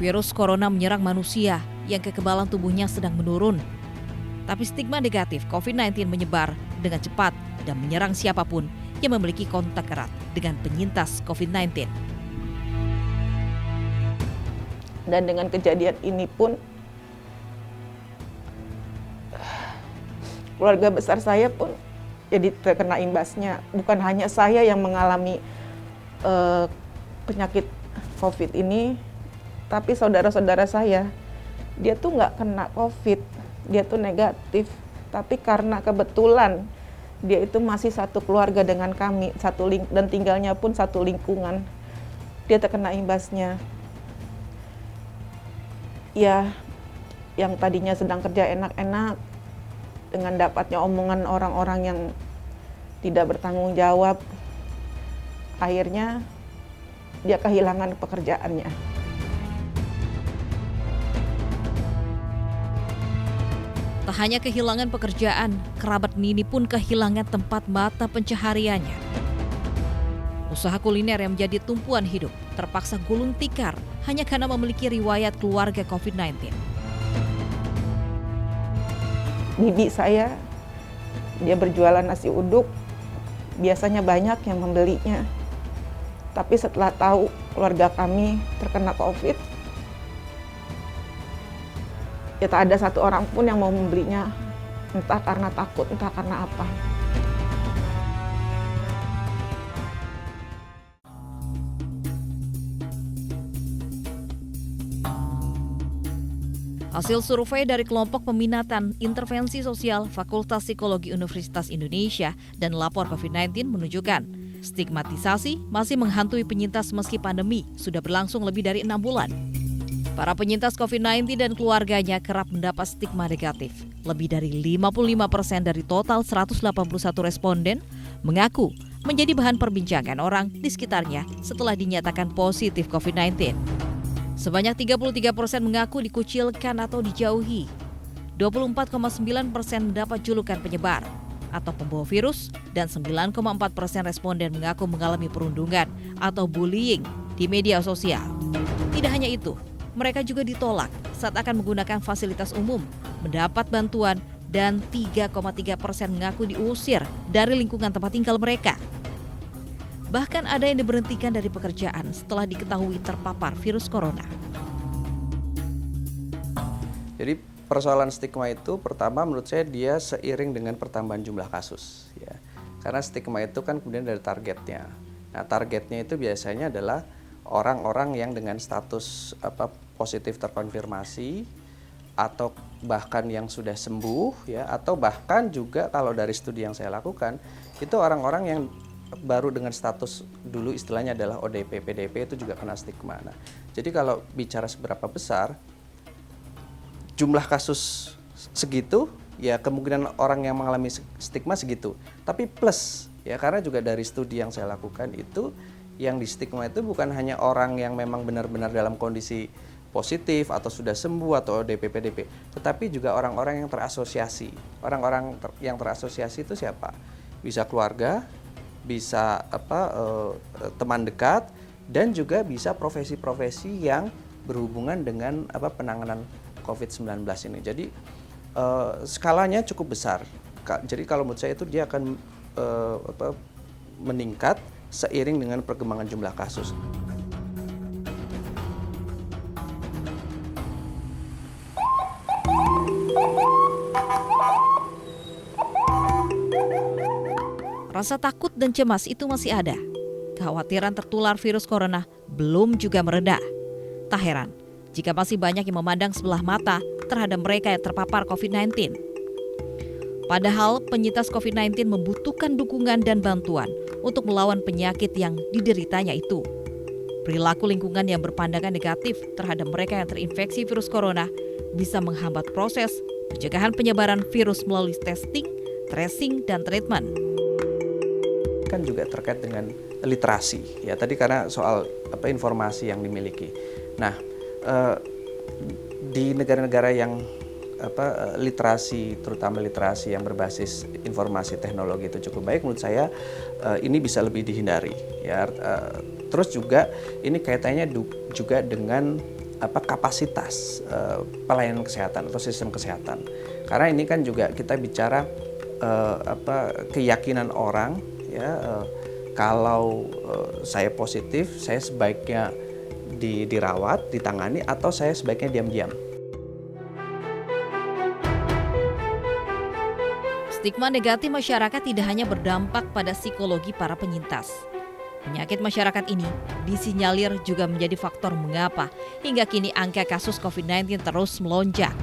Virus corona menyerang manusia yang kekebalan tubuhnya sedang menurun. Tapi stigma negatif COVID-19 menyebar dengan cepat dan menyerang siapapun yang memiliki kontak erat dengan penyintas COVID-19. Dan dengan kejadian ini pun, keluarga besar saya pun jadi terkena imbasnya. Bukan hanya saya yang mengalami penyakit COVID ini, tapi saudara-saudara saya, dia tuh nggak kena COVID, dia tuh negatif. Tapi karena kebetulan dia itu masih satu keluarga dengan kami, dan tinggalnya pun satu lingkungan, dia terkena imbasnya. Ya, yang tadinya sedang kerja enak-enak, dengan dapatnya omongan orang-orang yang tidak bertanggung jawab, akhirnya dia kehilangan pekerjaannya. Tak hanya kehilangan pekerjaan, kerabat Nini pun kehilangan tempat mata pencahariannya. Usaha kuliner yang menjadi tumpuan hidup terpaksa gulung tikar hanya karena memiliki riwayat keluarga COVID-19. Bibi saya, dia berjualan nasi uduk, biasanya banyak yang membelinya. Tapi setelah tahu keluarga kami terkena COVID, ya tak ada satu orang pun yang mau membelinya, entah karena takut, entah karena apa. Hasil survei dari kelompok peminatan intervensi sosial Fakultas Psikologi Universitas Indonesia dan lapor COVID-19 menunjukkan stigmatisasi masih menghantui penyintas meski pandemi sudah berlangsung lebih dari 6 bulan. Para penyintas COVID-19 dan keluarganya kerap mendapat stigma negatif. Lebih dari 55% dari total 181 responden mengaku menjadi bahan perbincangan orang di sekitarnya setelah dinyatakan positif COVID-19. Sebanyak 33% mengaku dikucilkan atau dijauhi. 24,9% mendapat julukan penyebar atau pembawa virus dan 9,4% responden mengaku mengalami perundungan atau bullying di media sosial. Tidak hanya itu, mereka juga ditolak saat akan menggunakan fasilitas umum, mendapat bantuan, dan 3,3% mengaku diusir dari lingkungan tempat tinggal mereka. Bahkan ada yang diberhentikan dari pekerjaan setelah diketahui terpapar virus corona. Jadi persoalan stigma itu pertama menurut saya dia seiring dengan pertambahan jumlah kasus. Ya. Karena stigma itu kan kemudian dari targetnya. Nah targetnya itu biasanya adalah orang-orang yang dengan status positif terkonfirmasi atau bahkan yang sudah sembuh ya, atau bahkan juga kalau dari studi yang saya lakukan itu orang-orang yang baru dengan status dulu istilahnya adalah ODP, PDP itu juga kena stigma. Nah, jadi kalau bicara seberapa besar jumlah kasus segitu ya kemungkinan orang yang mengalami stigma segitu. Tapi plus ya karena juga dari studi yang saya lakukan itu yang di stigma itu bukan hanya orang yang memang benar-benar dalam kondisi positif atau sudah sembuh atau ODP, PDP, tetapi juga orang-orang yang terasosiasi. Orang-orang yang terasosiasi itu siapa? Bisa keluarga, bisa teman dekat, dan juga bisa profesi-profesi yang berhubungan dengan penanganan COVID-19 ini. Jadi skalanya cukup besar. Jadi kalau menurut saya itu dia akan meningkat seiring dengan perkembangan jumlah kasus. Rasa takut dan cemas itu masih ada. Kekhawatiran tertular virus corona belum juga mereda. Tak heran jika masih banyak yang memandang sebelah mata terhadap mereka yang terpapar COVID-19. Padahal penyintas COVID-19 membutuhkan dukungan dan bantuan untuk melawan penyakit yang dideritanya itu. Perilaku lingkungan yang berpandangan negatif terhadap mereka yang terinfeksi virus corona bisa menghambat proses pencegahan penyebaran virus melalui testing, tracing, dan treatment. Kan juga terkait dengan literasi ya tadi karena soal informasi yang dimiliki. Nah di negara-negara yang literasi terutama literasi yang berbasis informasi teknologi itu cukup baik menurut saya ini bisa lebih dihindari ya. Terus juga ini kaitannya juga dengan kapasitas pelayanan kesehatan atau sistem kesehatan. Karena ini kan juga kita bicara keyakinan orang, ya, kalau saya positif, saya sebaiknya dirawat, ditangani, atau saya sebaiknya diam-diam. Stigma negatif masyarakat tidak hanya berdampak pada psikologi para penyintas. Penyakit masyarakat ini disinyalir juga menjadi faktor mengapa hingga kini angka kasus COVID-19 terus melonjak.